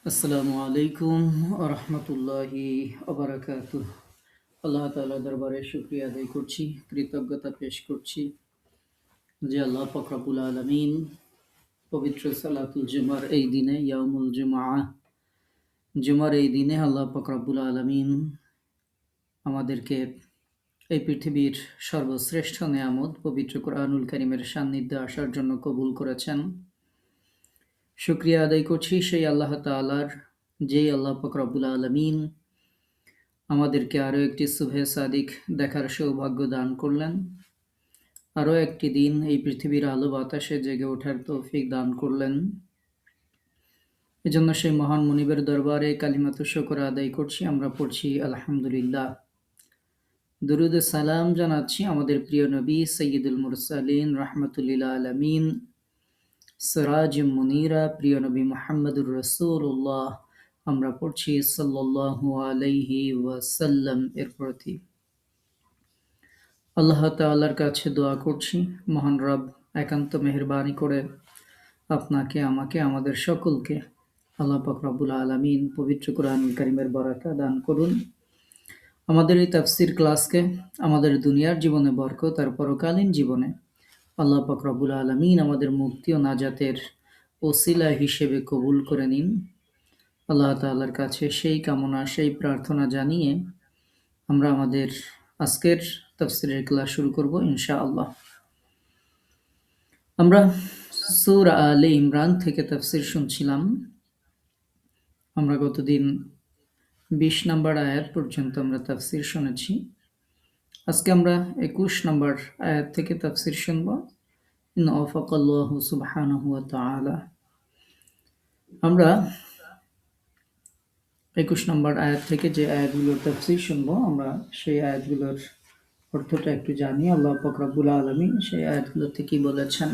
আসসালামু আলাইকুম রহমতুল্লাহি ওবারাকাতুহ। আল্লাহ তাআলা দরবারে শুকরিয়া আদায় করছি, কৃতজ্ঞতা পেশ করছি যে আল্লাহ পাক রব্বুল আলামিন পবিত্র সালাতুল জুমার এই দিনে, ইয়াউমুল জুমার এই দিনে আল্লাহ পাক রব্বুল আলামিন আমাদেরকে এই পৃথিবীর সর্বশ্রেষ্ঠ নেয়ামত পবিত্র কোরআনুল কারীমের সান্নিধ্যে আসার জন্য কবুল করেছেন। শুকরিয়া আদায় করছি সেই আল্লাহ তাআলার, যেই আল্লাহ পাক রব্বুল আলামিন আমাদেরকে আরও একটি সুবহে সাদিক দেখার সৌভাগ্য দান করলেন, আরও একটি দিন এই পৃথিবীর আলো বাতাসে জেগে ওঠার তৌফিক দান করলেন। এজন্য সেই মহান মুনিবের দরবারে কালিমাতু শুকর আদায় করছি। আমরা পড়ছি আলহামদুলিল্লাহ। দুরুদ ও সালাম জানাচ্ছি আমাদের প্রিয় নবী সৈয়দুল মুরসালিন রাহমাতুল্লিল আলামিন, সিরাজ মুনীরা, প্রিয় নবী মুহাম্মদুর রাসূলুল্লাহ। আমরা পড়ছি সাল্লাল্লাহু আলাইহি ওয়াসাল্লাম এর প্রতি। আল্লাহ তাআলার কাছে দোয়া করছি, মহান রব একান্ত মেহেরবানি করে আপনাকে, আমাকে, আমাদের সকলকে আল্লাহ পাক রব্বুল আলামিন পবিত্র কোরআনুল কারীমের বারাকা দান করুন। আমাদের এই তাফসীর ক্লাসকে আমাদের দুনিয়ার জীবনে বরকত আর পরকালীন জীবনে আল্লাহ পাক রব্বুল আলামিন আমাদের মুক্তি ও নাজাতের ওসিলা হিসেবে কবুল করে নিন। আল্লাহ তাআলার কাছে সেই কামনা, সেই প্রার্থনা জানিয়ে আমরা আমাদের আজকের তাফসীরের ক্লাস শুরু করব ইনশাআল্লাহ। আমরা সূরা আলে ইমরান থেকে তাফসীর শুনছিলাম। আমরা গতদিন ২০ নম্বর আয়াত পর্যন্ত আমরা তাফসীর শুনেছি। আজকে আমরা ২১ নম্বর আয়াত থেকে তাফসীর শুনব। ইন ওয়াফাকাল্লাহু সুবহানাহু ওয়া তাআলা। আমরা ২১ নম্বর আয়াত থেকে যে আয়াতগুলোর তাফসীর শুনব, আমরা সেই আয়াতগুলোর অর্থটা একটু জানি। আল্লাহ পাক রব্বুল আলামিন সেই আয়াতগুলোতে কি বলেছেন।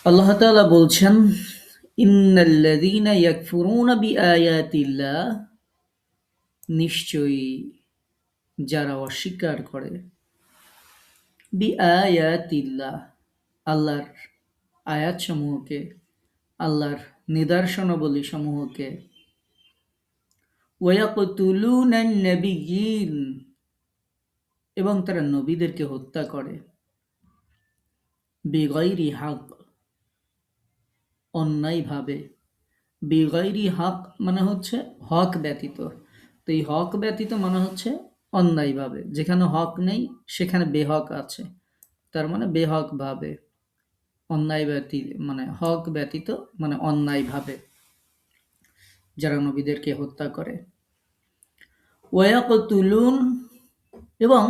আল্লাহ তাআলা বলছেন, ইন্নাল্লাযীনা ইয়াকফুরুনা বিআয়াতিল্লাহ, নিশ্চয়ই যারা অস্বীকার করে, বিআয়াতিল্লাহ, আল্লাহর আয়াতসমূহকে, আল্লাহর নিদর্শনাবলী সমূহকে, ওয়ায়াকতুলুনান নাবিয়্যিন, এবং তারা নবীদেরকে হত্যা করে, বিগাইরি হক, অন্যায়ভাবে। বিগাইরি হক মানে হচ্ছে হক ব্যতীত। তো এই হক ব্যতীত মানে হচ্ছে অন্যায়ভাবে। যেখানে হক নেই সেখানে বেহক আছে, তার মানে বেহক ভাবে। অন্যায় ব্যতীত মানে হক ব্যতীত, মানে অন্যায়ভাবে যারা নবীদেরকে হত্যা করে। ওয়ায়াকতুলুন, এবং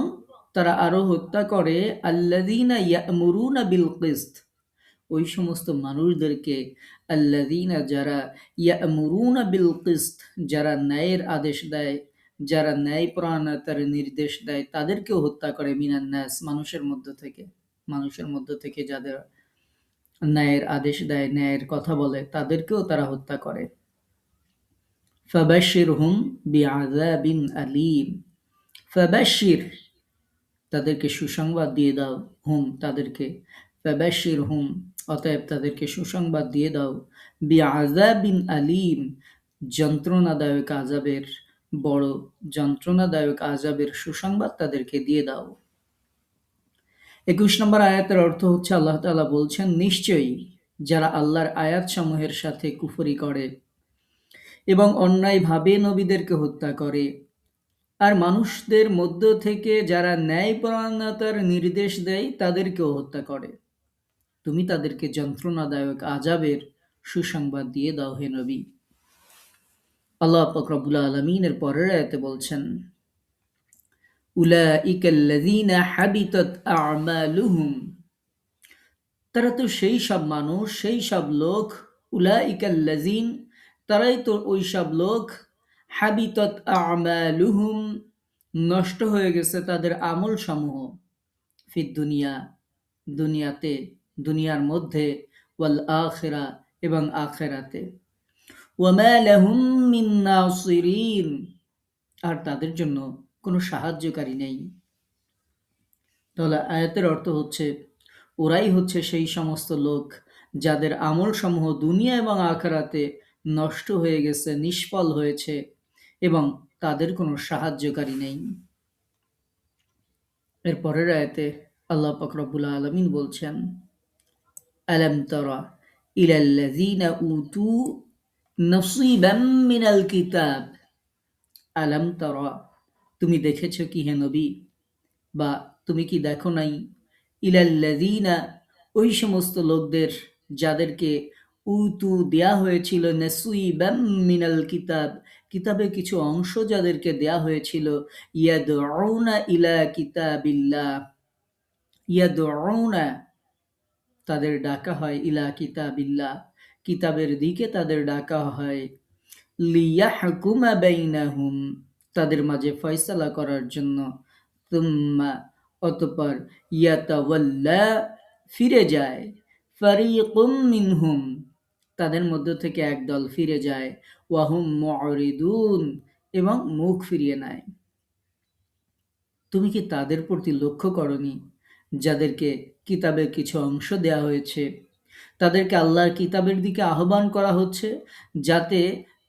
তারা আরো হত্যা করে, আল্লাযীনা ইয়া'মুরুনা বিল কিসত, ওই সমস্ত মানুষদেরকে, আল্লাযীনা যারা, ইয়া'মুরুনা বিল কিসত যারা ন্যায়ের আদেশ দেয়, যারা ন্যায়পরায়ণতার নির্দেশ দেয়, তাদেরকেও হত্যা করে, মিনান নাস, মানুষের মধ্য থেকে যাদের ন্যায়ের আদেশ দেয়, ন্যায়ের কথা বলে, তাদেরকেও তারা হত্যা করে। ফাবাশশিরহুম বিআযাবিন আলীম, ফাবাশশির, তাদেরকে সুসংবাদ দিয়ে দাও, হুম, তাদেরকে, ফাবাশশিরহুম, অতএব তাদেরকে সুসংবাদ দিয়ে দাও, বিআযাবিন আলীম, যন্ত্রণাদায়ক আযাবের, বড় যন্ত্রণাদায়ক আযাবের সুসংবাদ তাদেরকে দিয়ে দাও। ২১ নম্বর আয়াতের অর্থ হচ্ছে, আল্লাহ তাআলা বলছেন, নিশ্চয়ই যারা আল্লাহর আয়াতসমূহের সাথে কুফরি করে এবং অন্যায়ভাবে নবীদেরকে হত্যা করে, আর মানুষদের মধ্য থেকে যারা ন্যায়পরায়ণতার নির্দেশ দেয় তাদেরকেও হত্যা করে, তুমি তাদেরকে যন্ত্রণাদায়ক আযাবের সুসংবাদ দিয়ে দাও হে নবী। আল্লাহ পাক রব্বুল আলামিন এর পরের আয়াতে বলছেন, উলাইকাল্লাযীনা হাবিতাত আ'মালুহুম, তারা তো সেই সব মানুষ, সেই সব লোক, উলাইকাল্লাযীন, তারাই তো ওই সব লোক, হাবিতাত আ'মালুহুম, নষ্ট হয়ে গেছে তাদের আমল সমূহ, ফিদ দুনিয়া, দুনিয়াতে, দুনিয়ার মধ্যে, ওয়াল আখিরা, এবং আখিরাতে, ওয়া মা লাহুম মিন নাসিরিন, আর তাদের জন্য কোনো সাহায্যকারী নেই। তাহলে আয়াতের অর্থ হচ্ছে, ওরাই হচ্ছে সেই সমস্ত লোক যাদের আমলসমূহ দুনিয়া এবং আখিরাতে নষ্ট হয়ে গেছে, নিষ্ফল হয়েছে এবং তাদের কোনো সাহায্যকারী নেই। এর পরের আয়াতে আল্লাহ পাক রব্বুল আলামিন বলছেন, আলাম তারা ইলাল্লাযীনা উতু নসীবাম মিনাল কিতাব। আলাম তারা, তুমি দেখেছো কি হে নবী, বা তুমি কি দেখো নাই, ইলাল্লাযীনা, ওই সমস্ত লোকদের যাদেরকে উতু দেয়া হয়েছিল নসীবাম মিনাল কিতাব, কিতাবে কিছু অংশ যাদেরকে দেয়া হয়েছিল, ইয়াদউনা ইলা কিতাবিল্লাহ, ইয়াদউনা, তাদের ডাকা হয়, ইলা কিতাবিল্লাহ, কিতাবের দিকে তাদের ডাকা হয়, লিয়াহকুমা বাইনাহুম, তাদের মাঝে ফয়সালা করার জন্য, তুম্মা, অতঃপর, ইয়াতাওয়াল্লা, ফিরে যায়, ফারিকুম মিনহুম, তাদের মধ্য থেকে একদল ফিরে যায়, ওয়াহুম মুরিদুন, এবং মুখ ফিরিয়ে নেয়। তুমি কি তাদের প্রতি লক্ষ্য করনি যাদেরকে কিতাবের কিছু অংশ দেয়া হয়েছে, তাদেরকে আল্লাহর কিতাবের দিকে আহ্বান করা হচ্ছে যাতে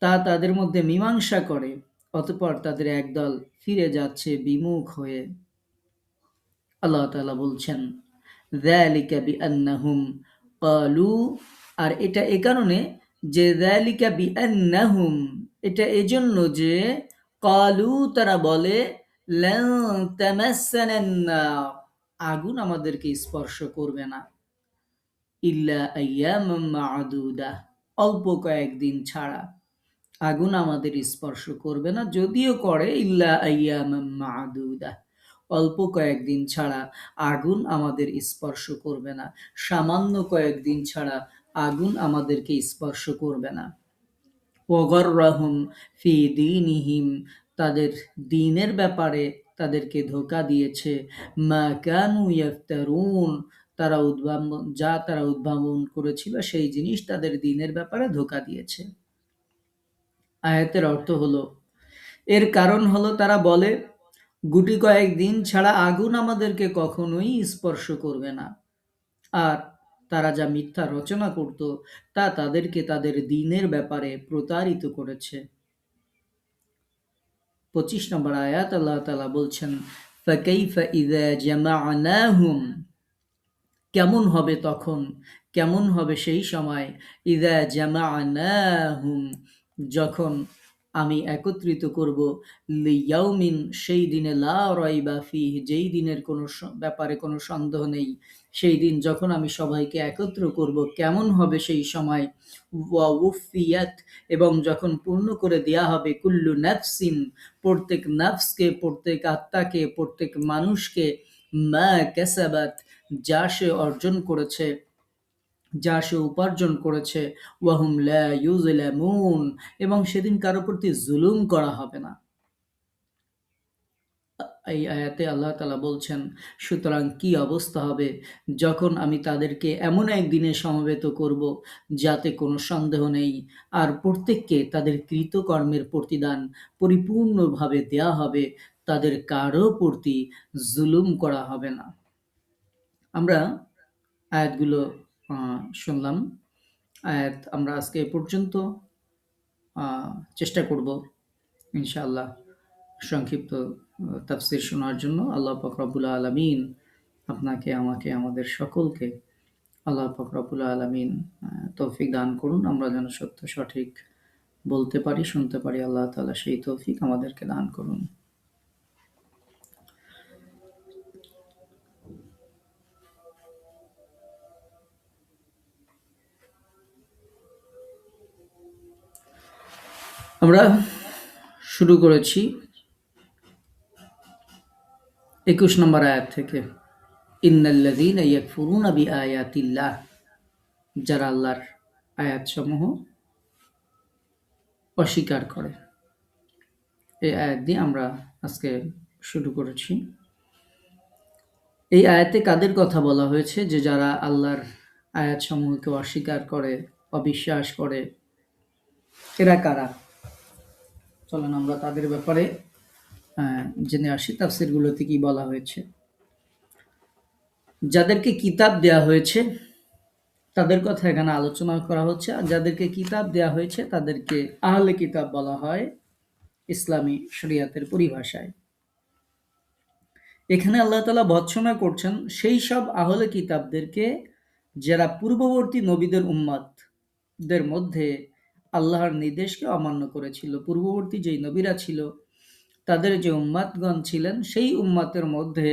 তা তাদের মধ্যে মীমাংসা করে, অতঃপর তাদের একদল ফিরে যাচ্ছে বিমুখ হয়ে। আল্লাহ তাআলা বলছেন, যালিকা বিআন্নাহুম ক্বালু, আর এটা এ কারণে যে যালিকা বিআন্নাহুম, এটা এজন্য যে ক্বালু, তারা বলে, লান তামাসসানান নার, আগুন আমাদেরকে স্পর্শ করবে না, ইল্লা আইয়ামাম মা'দুদা, অল্প কয়েকদিন ছাড়া আগুন আমাদের স্পর্শ করবে না, যদিও করে, ইল্লা আইয়ামাম মা'দুদা, অল্প কয়েকদিন ছাড়া আগুন আমাদের স্পর্শ করবে না, সামান্য কয়েকদিন ছাড়া আগুন আমাদেরকে স্পর্শ করবে না। ওয়াগাররাহুম ফি দীনিহিম, তাদের দ্বীনের ব্যাপারে তাদেরকে ধোঁকা দিয়েছে, মা কানু ইফতারুন, তারা উদ্ভাবন করেছিল সেই জিনিস তাদের দ্বীনের ব্যাপারে ধোঁকা দিয়েছে। আয়াতের অর্থ হলো, এর কারণ হলো তারা বলে, গুটি কয়েক দিন ছাড়া আগুন আমাদেরকে কখনোই স্পর্শ করবে না, আর তারা যা মিথ্যা রচনা করত তা তাদেরকে তাদের দ্বীনের ব্যাপারে প্রতারিত করেছে। 25 নম্বর আয়াত আল্লাহ তাআলা বলছেন, ফাকাইফা ইযা জামা'নাহুম, কেমন হবে তখন, কেমন হবে সেই সময়, ইযা জামা'নাহুম, যখন আমি একত্রিত করব, লিয়াউমিন, সেই দিনে, লা রাইবা ফিহ, যেই দিনের কোনো ব্যাপারে কোনো সন্দেহ নেই, সেই দিন যখন আমি সবাইকে একত্র করব, কেমন হবে সেই সময়, ওয়া উফিয়াত, এবং যখন পূর্ণ করে দেয়া হবে, কুল্লু নাফসিন, প্রত্যেক নাফসকে, প্রত্যেক আত্মাকে, প্রত্যেক মানুষকে, মা কাসাবাত, যা সে অর্জন করেছে, যা সে উপার্জন করেছে, ওয়াহুম লা ইউযলামুন, এবং সেদিন কারো প্রতি জুলুম করা হবে না। এই আয়াতে আল্লাহ তাআলা বলছেন, সুতরাং কি অবস্থা হবে যখন আমি তাদেরকে এমন একদিনে সমবেত করব যাতে কোনো সন্দেহ নেই, আর প্রত্যেককে তাদের কৃতকর্মের প্রতিদান পরিপূর্ণভাবে দেয়া হবে, তাদের কারো প্রতি জুলুম করা হবে না। আমরা আয়াতগুলো শুনলাম। আয়াত আমরা আজকে এ পর্যন্ত চেষ্টা করব ইনশাআল্লাহ সংক্ষিপ্ত তাফসীর শোনার জন্য। আল্লাহ পাক রব্বুল আলামিন আপনাকে, আমাকে, আমাদের সকলকে আল্লাহ পাক রব্বুল আলামিন তৌফিক দান করুন, আমরা যেন সত্য সঠিক বলতে পারি, শুনতে পারি। আল্লাহ তাআলা সেই তৌফিক আমাদেরকে দান করুন। আমরা শুরু করেছি 21 নম্বর আয়াত থেকে, ইন্নাল্লাযীনা ইয়াকফুরুনা বিআয়াতিল্লাহ, যারা আল্লাহর আয়াতসমূহ অস্বীকার করে। এই আয়াত দিয়ে আমরা আজকে শুরু করেছি। এই আয়াতে কাদের কথা বলা হয়েছে, যে যারা আল্লাহর আয়াতসমূহকে অস্বীকার করে, অবিশ্বাস করে, এরা কারা? চলেন আমরা তাদের ব্যাপারে জেনে আসি তাফসীরগুলোতে কি বলা হয়েছে। যাদেরকে কিতাব দেয়া হয়েছে তাদের কথা এখানে আলোচনা করা হচ্ছে। আর যাদেরকে কিতাব দেয়া হয়েছে তাদেরকে আহলে কিতাব বলা হয় ইসলামী শরিয়াতের পরিভাষায়। এখানে আল্লাহ তাআলা ভর্ৎসনা করছেন সেই সব আহলে কিতাবদেরকে যারা পূর্ববর্তী নবীদের উম্মতদের মধ্যে আল্লাহর নির্দেশকে অমান্য করেছিল। পূর্ববর্তী যেই নবীরা ছিল তাদের যে উম্মাতগণ ছিলেন সেই উম্মাতের মধ্যে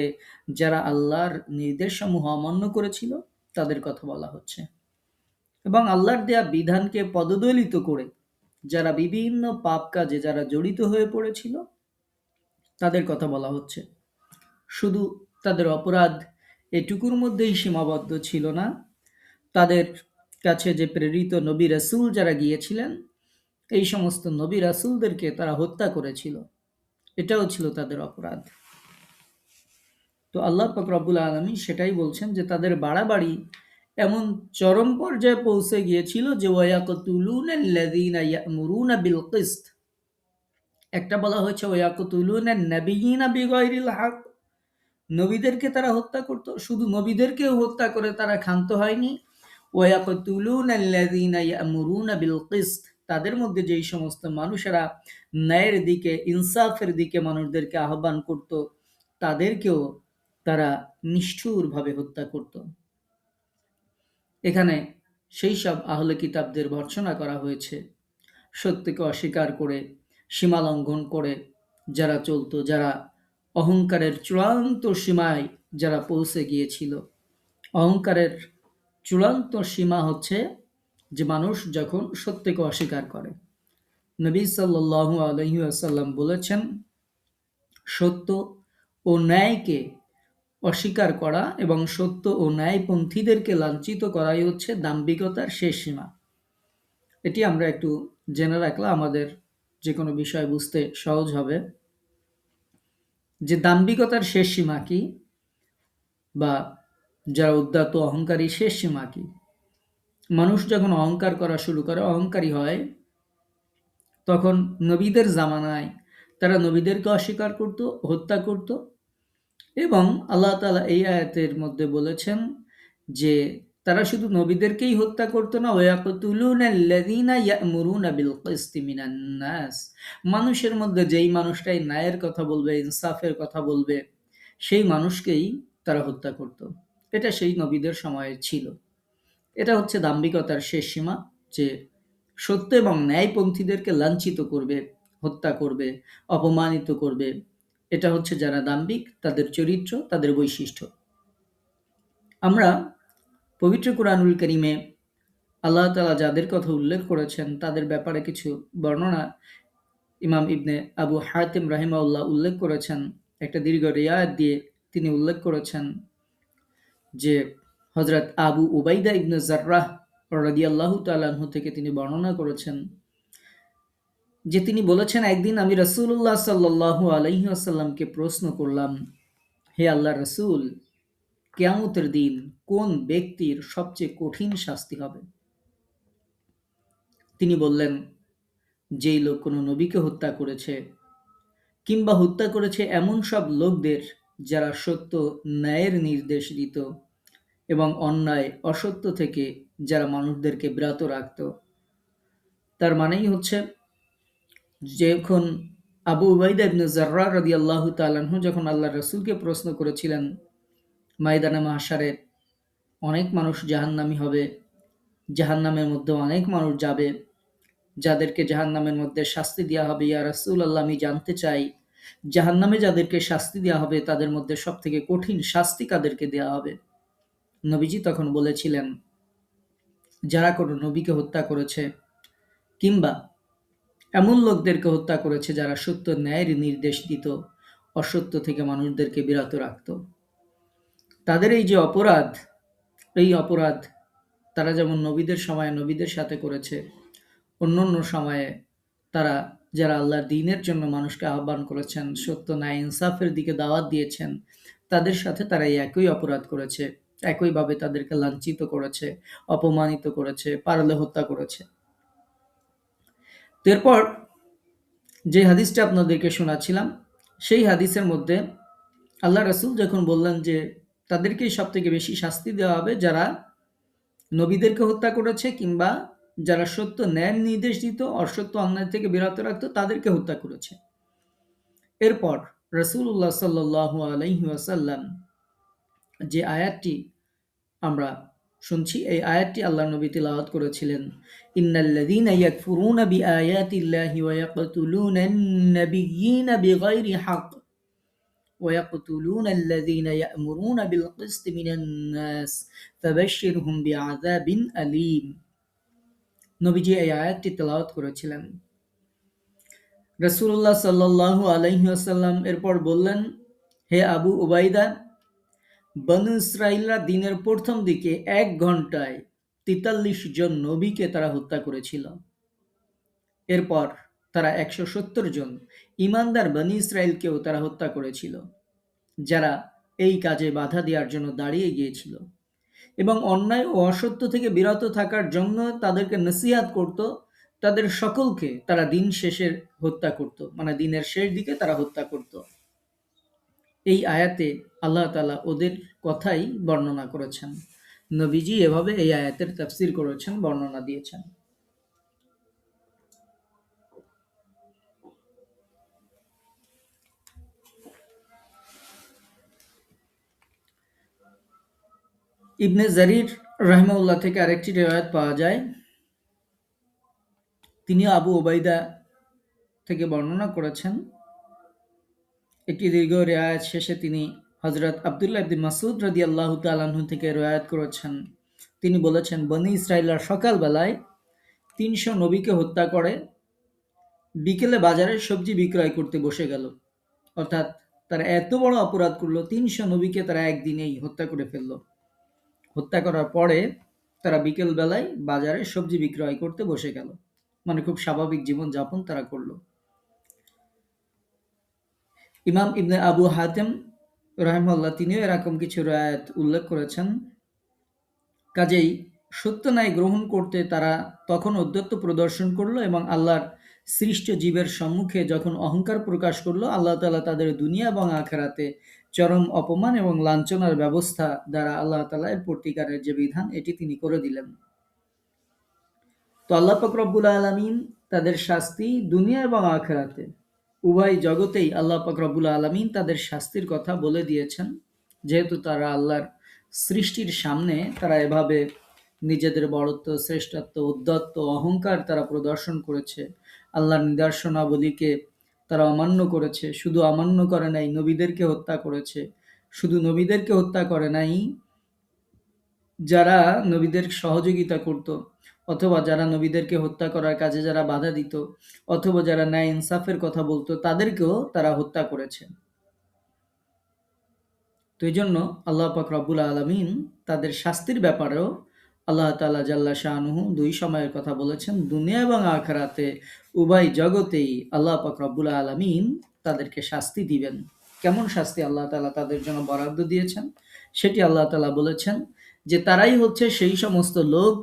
যারা আল্লাহর নির্দেশসমূহ অমান্য করেছিল তাদের কথা বলা হচ্ছে। এবং আল্লাহর দেয়া বিধানকে পদদলিত করে যারা বিভিন্ন পাপ কাজে যারা জড়িত হয়ে পড়েছিল তাদের কথা বলা হচ্ছে। শুধু তাদের অপরাধ এটুকুর মধ্যেই সীমাবদ্ধ ছিল না, তাদের কাছে যে প্রেরিত নবী রাসূল যারা গিয়েছিলেন এই সমস্ত নবী রাসূলদেরকে তারা হত্যা করেছিল, এটাও ছিল তাদের অপরাধ। তো আল্লাহ পাক রব্বুল আলামিন সেটাই বলছেন যে তাদের বাড়াবাড়ি এমন চরম পর্যায়ে পৌঁছে গিয়েছিল যে ওয়ায়াকতুলুনাল্লাযীনা ইয়া'মুরুনা বিল কিসত, একটা বলা হয়েছে ওয়ায়াকতুলুনান নাবিয়্যিনা বিগাইরিল হক, নবীদেরকে তারা হত্যা করত, শুধু নবীদেরকেও হত্যা করে তারা ক্ষান্ত হয়নি। ওয়ায়াকতুলুনাল্লাযীনা ইয়া'মুরুনা বিল কিসত, তাদের মধ্যে যেই সমস্ত মানুষেরা ন্যায়ের দিকে ইনসাফের দিকে মানুষদেরকে আহ্বান করত তাদেরকেও তারা নিষ্ঠুরভাবে হত্যা করত। এখানে সেই সব আহলে কিতাবদের ভর্ৎসনা করা হয়েছে সত্যকে অস্বীকার করে সীমা লঙ্ঘন করে যারা চলত, যারা অহংকারের চূড়ান্ত সীমায় যারা পৌঁছে গিয়েছিল। অহংকারের চূড়ান্ত সীমা হচ্ছে যে মানুষ যখন সত্যকে অস্বীকার করে। নবী সাল্লাল্লাহু আলাইহি ওয়াসাল্লাম বলেছেন সত্য ও ন্যায়কে অস্বীকার করা এবং সত্য ও ন্যায়পন্থীদেরকে লাঞ্ছিত করাই হচ্ছে দাম্ভিকতার শেষ সীমা। এটি আমরা একটু জেনে রাখলে আমাদের যে কোনো বিষয় বুঝতে সহজ হবে যে দাম্ভিকতার শেষ সীমা কি, বা যারা উদ্যত অহংকারী শেষ সীমা কি। মানুষ যখন অহংকার করা শুরু করে, অহংকারী হয়, তখন নবীদের জামানায় তারা নবীদেরকে অস্বীকার করত, হত্যা করত। এবং আল্লাহ তাআলা এই আয়াতের মধ্যে বলেছেন যে তারা শুধু নবীদেরকেই হত্যা করতো না, ওয়ায়াকতুলুনাল্লাযীনা ইয়া'মুরুনা বিল কিসতি মিনান নাস, মানুষের মধ্যে যেই মানুষটাই ন্যায়ের কথা বলবে, ইনসাফের কথা বলবে, সেই মানুষকেই তারা হত্যা করত। এটা সেই নবীদের সময়ে ছিল। এটা হচ্ছে দাম্ভিকতার শেষ সীমা, যে সত্য এবং ন্যায়পন্থীদেরকে লাঞ্ছিত করবে, হত্যা করবে, অপমানিত করবে। এটা হচ্ছে যারা দাম্ভিক, তাদের চরিত্র, তাদের বৈশিষ্ট্য। আমরা পবিত্র কুরআনুল কারীমে আল্লাহ তাআলা যাদের কথা উল্লেখ করেছেন তাদের ব্যাপারে কিছু বর্ণনা ইমাম ইবনে আবু হাতিম রাহিমাহুল্লাহ উল্লেখ করেছেন। একটা দীর্ঘ রিওয়ায়াত দিয়ে তিনি উল্লেখ করেছেন যে হযরত আবু উবাইদা ইবনে জাররাহ রাদিয়াল্লাহু তাআলা আনহু থেকে তিনি বর্ণনা করেছেন যে তিনি বলেছেন, একদিন আমি রাসূলুল্লাহ সাল্লাল্লাহু আলাইহি ওয়াসাল্লামকে প্রশ্ন করলাম, হে আল্লাহর রাসূল, কিয়ামতের দিন কোন ব্যক্তির সবচেয়ে কঠিন শাস্তি হবে? তিনি বললেন, যেই লোক কোনো নবীকে হত্যা করেছে কিংবা হত্যা করেছে এমন সব লোকদের যারা সত্য ন্যায়ের নির্দেশ দিত এবং অন্যায় অসত্য থেকে যারা মানুষদেরকে বিরত রাখত। তার মানেই হচ্ছে যখন আবু উবাইদা ইবনে জাররাহ রাদিয়াল্লাহু তাআলা আনহু যখন আল্লাহর রাসূলকে প্রশ্ন করেছিলেন ময়দানে মাহশারে অনেক মানুষ জাহান্নামী হবে, জাহান্নামের মধ্যে অনেক মানুষ যাবে যাদেরকে জাহান্নামের মধ্যে শাস্তি দেওয়া হবে, ইয়া রাসূলুল্লাহ আমি জানতে চাই জাহান্নামে যাদেরকে শাস্তি দেওয়া হবে তাদের মধ্যে সবথেকে কঠিন শাস্তি কাদেরকে দেওয়া হবে? নবীজি তখন বলেছিলেন, যারা কোনো নবীকে হত্যা করেছে কিংবা এমন লোকদেরকে হত্যা করেছে যারা সত্য ন্যায়ের নির্দেশ দিত, অসত্য থেকে মানুষদেরকে বিরত রাখত। তাদের এই যে অপরাধ, এই অপরাধ তারা যেমন নবীদের সময়ে নবীদের সাথে করেছে, অন্যান্য সময়ে তারা যারা আল্লাহর দ্বীনের জন্য মানুষকে আহ্বান করেছেন, সত্য ন্যায় ইনসাফের দিকে দাওয়াত দিয়েছেন, তাদের সাথে তারা এই একই অপরাধ করেছে, একইভাবে তাদেরকে লাঞ্ছিত করেছে, অপমানিত করেছে, পারলে হত্যা করেছে। এরপর যে হাদিসটা আপনাদেরকে শোনাচ্ছিলাম সেই হাদিসের মধ্যে আল্লাহ রাসূল যখন বললেন যে তাদেরকেই সবথেকে বেশি শাস্তি দেওয়া হবে যারা নবীদেরকে হত্যা করেছে, কিংবা যারা সত্য ন্যায় নির্দেশ দিত, অসত্য অন্যায় থেকে বিরত রাখত, তাদেরকে হত্যা করেছে। এরপর রাসূলুল্লাহ সাল্লাল্লাহু আলাইহি ওয়াসাল্লাম যে আয়াতটি আমরা শুনছি, এই আয়াতটি আল্লাহর নবী তিলাওয়াত করেছিলেন। ইন্নাল্লাযীনা ইয়াকফুরুনা বিআয়াতিল্লাহি ওয়া ইয়াকতুলুনান নাবিয়্যিনা বিগাইরি হক ওয়া ইয়াকতুলুনাল্লাযীনা ইয়া'মুরুনা বিল কিসতি মিনান নাস ফাবাশশিরহুম বিআযাবিন আলীম। নবীজি এই আয়াতটি তিলাওয়াত করেছিলেন। রাসূলুল্লাহ সাল্লাল্লাহু আলাইহি ওয়াসাল্লাম এরপর বললেন, হে আবু উবাইদা, বনু ইসরাইলরা দিনের প্রথম দিকে ১ ঘন্টায় ৪৩ জন নবীকে তারা হত্যা করেছিল। এরপর তারা ১৭০ জন ঈমানদার বনী ইসরাইলকেও তারা হত্যা করেছিল, যারা এই কাজে বাধা দেওয়ার জন্য দাঁড়িয়ে গিয়েছিল এবং অন্যায় ও অসত্য থেকে বিরত থাকার জন্য তাদেরকে নসিহত করত। তাদের সকলকে তারা দিন শেষে হত্যা করত, মানে দিনের শেষ দিকে তারা হত্যা করত। এই আয়াতে আল্লাহ তাআলা ওদের কথাই বর্ণনা করেছেন। নবীজি এভাবে এই আয়াতের তাফসীর করেছেন, বর্ণনা দিয়েছেন। ইবনে জারির রাহিমাহুল্লাহ থেকে আরেকটি রিওয়ায়াত পাওয়া যায়। তিনি আবু উবাইদা থেকে বর্ণনা করেছেন। একটি দীর্ঘ রিওয়ায়াত শেষে তিনি হযরত আব্দুল্লাহ ইবনে মাসউদ রাদিয়াল্লাহু তাআলা আনহু থেকে রিওয়ায়াত করেছেন। তিনি বলেছেন, বনী ইসরাইলরা সকালবেলায় ৩০০ নবীকে হত্যা করে বিকেলে বাজারে সবজি বিক্রয় করতে বসে গেল। অর্থাৎ তারা এত বড় অপরাধ করলো, ৩০০ নবীকে তারা একদিনেই হত্যা করে ফেললো। হত্যা করার পরে তারা বিকেল বেলায় বাজারে সবজি বিক্রয় করতে বসে গেল, মানে খুব স্বাভাবিক জীবন যাপন তারা করলো। ইমাম ইবনে আবু হাতেম রাহিমাহুল্লাহ তিনিও এরকম কিছু রায়াত উল্লেখ করেছেন। কাজেই সত্য ন্যায় গ্রহণ করতে তারা তখন ঔদ্ধত্য প্রদর্শন করলো এবং আল্লাহর সৃষ্ট জীবের সম্মুখে যখন অহংকার প্রকাশ করলো, আল্লাহ তাআলা তাদের দুনিয়া এবং আখিরাতে চরম অপমান এবং লাঞ্ছনার ব্যবস্থা দ্বারা আল্লাহ তাআলা এর প্রতিকারের যে বিধান এটি তিনি করে দিলেন। তো আল্লাহ পাক রব্বুল আলামিন তাদের শাস্তি দুনিয়া এবং আখিরাতে উভয় জগতেই আল্লাহ পাক রব্বুল আলামিন তাদের শাস্তির কথা বলে দিয়েছেন। যেহেতু তারা আল্লাহর সৃষ্টির সামনে তারা এভাবে নিজেদের বড়ত্ব, শ্রেষ্ঠত্ব, উদ্ধত্ত, অহংকার তারা প্রদর্শন করেছে, আল্লাহর নিদর্শনাবলীকে তারা অমান্য করেছে। শুধু অমান্য করে নাই, নবীদেরকে হত্যা করেছে। শুধু নবীদেরকে হত্যা করে নাই, যারা নবীদের সহযোগিতা করত, অথবা যারা নবীদেরকে হত্যা করার কাজে যারা বাধা দিত, অথবা যারা ন্যায় ইনসাফের কথা বলতো, তাদেরকেও তারা হত্যা করেছে। তো এই জন্য আল্লাহ পাক রব্বুল আলামিন তাদের শাস্তির ব্যাপারেও আল্লাহ তাআলা জাল্লা শাআনুহু দুই সময়ের কথা বলেছেন। দুনিয়া এবং আখিরাতে উভয় জগতেই আল্লাহ পাক রব্বুল আলামিন তাদেরকে শাস্তি দিবেন। কেমন শাস্তি আল্লাহ তাআলা তাদের জন্য বরাদ্দ দিয়েছেন সেটি আল্লাহ তাআলা বলেছেন যে তারাই হচ্ছে সেই সমস্ত লোক,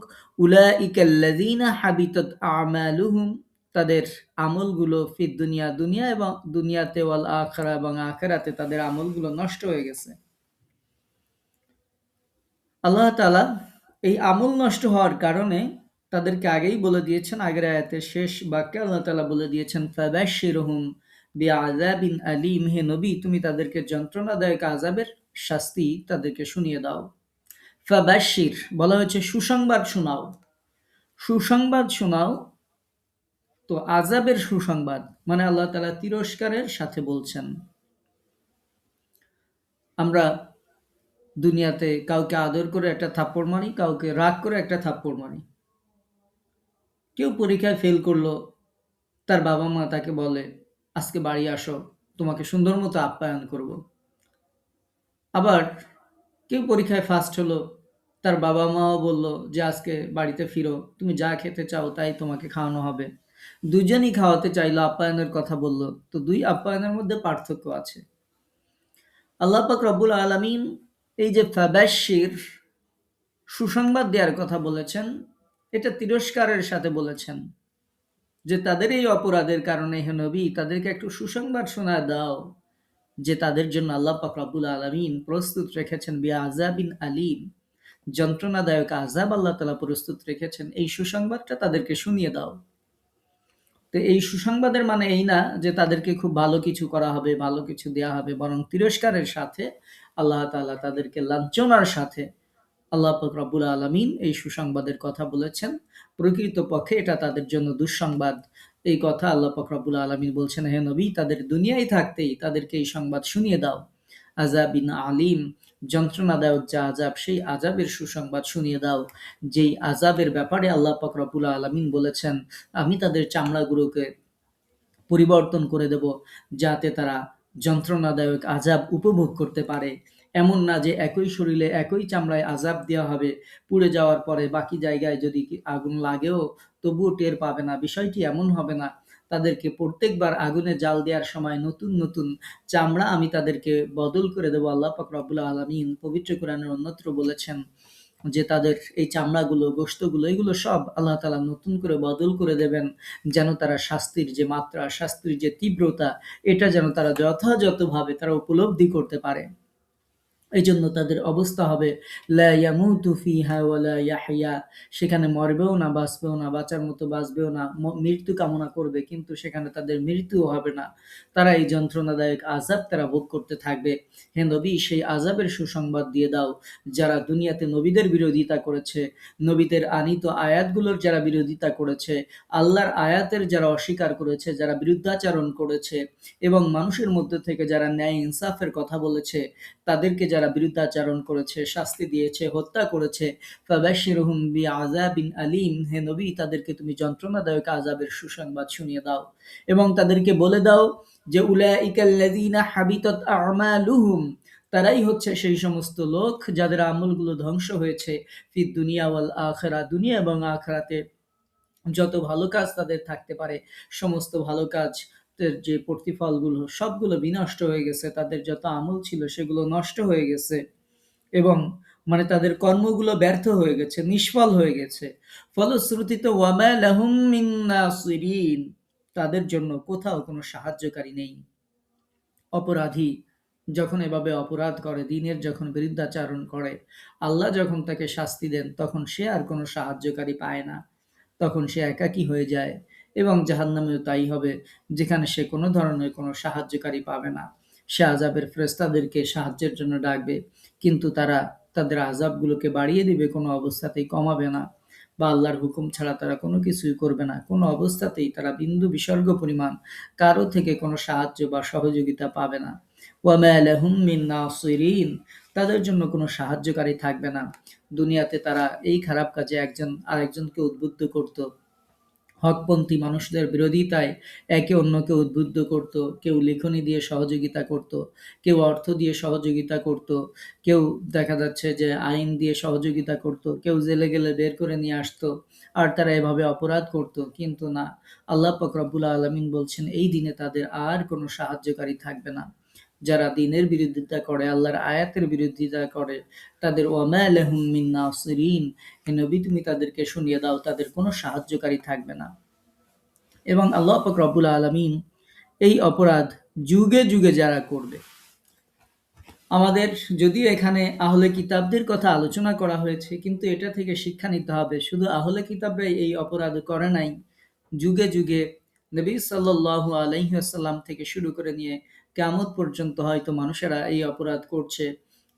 উলাইকাল্লাযীনা হাবিতাত আমালুহুম, তাদের আমলগুলো ফিদ দুনিয়া, দুনিয়া এবং দুনিয়াতে, ওয়াল আখিরা এবং আখিরাতে তাদের আমলগুলো নষ্ট হয়ে গেছে। আল্লাহ তাআলা এই আমল নষ্ট হওয়ার কারণে তাদেরকে আগেই বলে দিয়েছেন। আগের আয়াতের শেষ বাক্যে আল্লাহ তাআলা বলে দিয়েছেন, ফাবাশশিরহুম বিআযাবিন আলীম, হে নবী তুমি তাদেরকে যন্ত্রণাদায়ক আযাবের শাস্তি তাদেরকে শুনিয়ে দাও। ফাবাশশির বলা হয়েছে সুসংবাদ শোনাও, সুসংবাদ শোনাও। তো আযাবের সুসংবাদ মানে আল্লাহ তাআলা তিরস্কারের সাথে বলছেন। আমরা দুনিয়াতে কাউকে আদর করে একটা থাপ্পড় মারি, কাউকে রাগ করে একটা থাপ্পড় মারি। কেউ পরীক্ষায় ফেল করলো, তার বাবা মা তাকে বলে আজকে বাড়ি আসো, তোমাকে সুন্দর মতো আপ্যায়ন করব। আবার কেউ পরীক্ষায় ফার্স্ট হলো, তার বাবা মাও বলল যে আজকে বাড়িতে ফিরো, তুমি যা খেতে চাও তাই তোমাকে খাওয়ানো হবে। দুজনই খাওয়াতে চাইলো, আপ্যায়নের কথা বলল। তো দুই আপ্যায়নের মধ্যে পার্থক্য আছে। আল্লাহ পাক রব্বুল আলামিন এই যে ফাবাশশির সুসংবাদ দেওয়ার কথা বলেছেন, এটা তিরস্কারের সাথে বলেছেন যে তাদের এই অপরাধের কারণে হে নবী তাদেরকে একটু সুসংবাদ শোনা দাও যে তাদের জন্য আল্লাহ পাক রব্বুল আলামিন প্রস্তুত রেখেছেন বিআযাবিন আলীম, যন্ত্রণাদায়ক আযাব আল্লাহ তাআলা প্রস্তুত রেখেছেন, এই সুসংবাদটা তাদেরকে শুনিয়ে দাও। তো এই সুসংবাদের মানে এই না যে তাদেরকে খুব ভালো কিছু করা হবে, ভালো কিছু দেয়া হবে, বরং তিরস্কারের সাথে আল্লাহ তাআলা তাদেরকে লাঞ্ছনার সাথে আল্লাহ পাক রব্বুল আলামিন এই সুসংবাদের কথা বলেছেন। প্রকৃতপক্ষে এটা তাদের জন্য দুঃসংবাদ। এই কথা আল্লাহ পাক রব্বুল আলামিন বলছেন, হে নবী, তাদের দুনিয়ায় থাকতেই তাদেরকে এই সংবাদ শুনিয়ে দাও। আযাবিন আলীম, যন্ত্রণাদায়ক যা আযাব, সেই আযাবের সুসংবাদ শুনিয়ে দাও। যেই আযাবের ব্যাপারে আল্লাহ পাক রব্বুল আলামিন বলেছেন, আমি তাদের চামড়াগুলোকে পরিবর্তন করে দেব, যাতে তারা যন্ত্রণাদায়ক আযাব উপভোগ করতে পারে। এমন না যে একই শরীরে একই চামড়ায় আযাব দেওয়া হবে, পুড়ে যাওয়ার পরে বাকি জায়গায় যদি আগুন লাগেও তবুও টের পাবে না। বিষয়টি এমন হবে না। তাদেরকে প্রত্যেকবার আগুনে জাল দেওয়ার সময় নতুন নতুন চামড়া আমি তাদেরকে বদল করে দেব। আল্লাহ পাক রব্বুল আলামিন পবিত্র কোরআনের অন্যত্র বলেছেন যে তাদের এই চামড়াগুলো, গোশতগুলো, এগুলো সব আল্লাহ তাআলা নতুন করে বদল করে দেবেন, যেন তারা শাস্তির যে মাত্রা, শাস্তির যে তীব্রতা, এটা যেন তারা যথাযথভাবে তারা উপলব্ধি করতে পারে। এইজন্য তাদের অবস্থা হবে লা ইয়ামুতু ফিহা ওয়া লা ইয়াহইয়া, সেখানে মরবেও না, বাঁচবেও না, বাঁচার মতো বাঁচবেও না, মৃত্যু কামনা করবে কিন্তু সেখানে তাদের মৃত্যুও হবে না। তারা এই যন্ত্রণাদায়ক আযাব তারা ভোগ করতে থাকবে। হে নবী, সেই আযাবের সুসংবাদ দিয়ে দাও যারা দুনিয়াতে নবীদের বিরোধিতা করেছে, নবীদের আনীত আয়াতগুলোর যারা বিরোধিতা করেছে, আল্লাহর আয়াতের যারা অস্বীকার করেছে, যারা বিরুদ্ধাচরণ করেছে এবং মানুষের মধ্যে থেকে যারা ন্যায় ইনসাফের কথা বলেছে, তাদেরকে যারা বিরুদ্ধাচরণ করেছে, শাস্তি দিয়েছে, হত্যা করেছে, ফাবাশশিরহুম বিআযাবিন আলীম, হে নবী, তাদেরকে তুমি যন্ত্রণাদায়ক আযাবের সুসংবাদ শুনিয়ে দাও এবং তাদেরকে বলে দাও যে উলাইকাল্লাযীনা হাবিতাত আমালুহুম, তারাই হচ্ছে সেই সমস্ত লোক যাদের আমলগুলো ধ্বংস হয়েছে, ফিদ দুনিয়া ওয়াল আখিরা, দুনিয়া এবং আখিরাতে যত ভালো কাজ তাদের থাকতে পারে, সমস্ত ভালো কাজ যে প্রতিফলগুলো সবগুলো বিনষ্ট হয়ে গেছে। তাদের যত আমল ছিল সেগুলো নষ্ট হয়ে গেছে এবং মানে তাদের কর্মগুলো ব্যর্থ হয়ে গেছে, নিষ্ফল হয়ে গেছে। ফলশ্রুতিতে ওয়ামা লাহুম মিন নাসিরিন, তাদের জন্য কোথাও কোনো সাহায্যকারী নেই। অপরাধী যখন এভাবে অপরাধ করে, দিনের যখন বিরুদ্ধাচারণ করে, আল্লাহ যখন তাকে শাস্তি দেন, তখন সে আর কোনো সাহায্যকারী পায় না। তখন সে একাকী হয়ে যায় এবং জাহান্নামেও তাই হবে, যেখানে সে কোনো ধরনের কোনো সাহায্যকারী পাবে না। সে আযাবের ফেরেশতাদেরকে সাহায্যের জন্য ডাকবে, কিন্তু তারা তাদের আযাবগুলোকে বাড়িয়ে দিবে, কোনো অবস্থাতেই কমাবে না। বা আল্লাহর হুকুম ছাড়া তারা কোনো কিছুই করবে না। কোনো অবস্থাতেই তারা বিন্দু বিসর্গ পরিমাণ কারো থেকে কোনো সাহায্য বা সহযোগিতা পাবে না। ওয়ামা লাহুম মিন নাসিরিন, তাদের জন্য কোনো সাহায্যকারী থাকবে না। দুনিয়াতে তারা এই খারাপ কাজে একজন আরেকজনকে উদ্বুদ্ধ করত, হকপন্থী মানুষদের বিরোধিতায় একে অন্যকে উদ্বুদ্ধ করত। কেউ লিখনি দিয়ে সহযোগিতা করত, কেউ অর্থ দিয়ে সহযোগিতা করত, কেউ দেখা যাচ্ছে যে আইন দিয়ে সহযোগিতা করত, কেউ জেলে গেলে বের করে নিয়ে আসতো। আর তারা এভাবে অপরাধ করত, কিন্তু না, আল্লাহ পাক রব্বুল আলামিন বলছেন এই দিনে তাদের আর কোনো সাহায্যকারী থাকবে না। যারা দিনের বিরোধিতা করে, আল্লাহর আয়াতের বিরোধিতা করে, তাদের ওয়ামা লাহুম মিন নাসিরিন, হে নবী, তুমি তাদেরকে শুনিয়ে দাও তাদের কোনো সাহায্যকারী থাকবে না। এবং আল্লাহ পাক রব্বুল আলামিন এই অপরাধ যুগে যুগে যারা করবে, আমাদের যদিও এখানে আহলে কিতাবদের কথা আলোচনা করা হয়েছে, কিন্তু এটা থেকে শিক্ষা নিতে হবে শুধু আহলে কিতাবরাই এই অপরাধ করে নাই। যুগে যুগে নবী সাল্লাল্লাহু আলাইহি ওয়াসাল্লাম থেকে শুরু করে নিয়ে কিয়ামত পর্যন্ত হয়তো মানুষেরা এই অপরাধ করছে